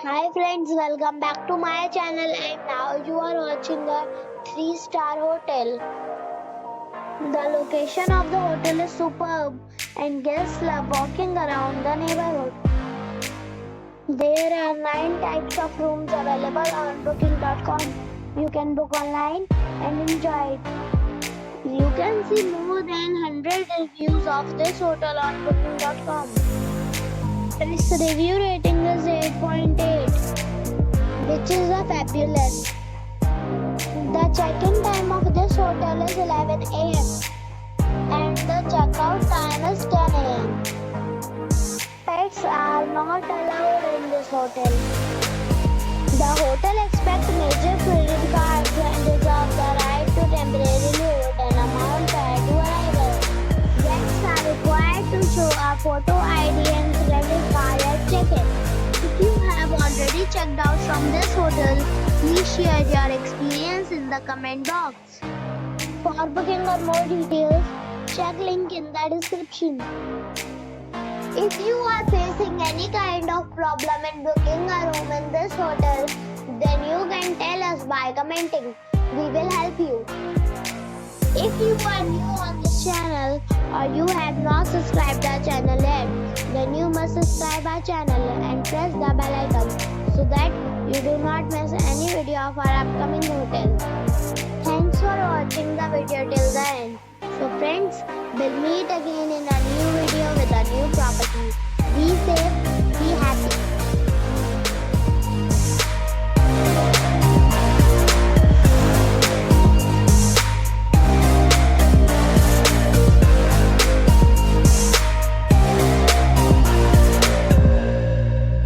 Hi friends, welcome back to my channel and now you are watching a 3-star hotel. The location of the hotel is superb and guests love walking around the neighborhood. There are 9 types of rooms available on booking.com. You can book online and enjoy it. You can see more than 100 reviews of this hotel on booking.com. Its review rating is 8.8, which is a fabulous. The check-in time of this hotel is 11 a.m. and the checkout time is 10 a.m. Pets are not allowed in this hotel. The hotel accepts major credit cards and reserves the right to temporarily hold an amount prior to arrival. Guests are required to show a photo ID and credit card at check-in. If you have already checked out from this hotel, please share your experience in the comment box. For booking or more details, check link in the description. If you are facing any kind of problem in booking a room in this hotel, then you can tell us by commenting. We will help you. If you are new on this channel or you have not subscribed our channel yet, then you must subscribe our channel and press the bell icon so that you do not miss any video of our upcoming hotel. Thanks for watching the video till the end. So friends, we'll meet again in a new video with a new property. Be safe, be happy.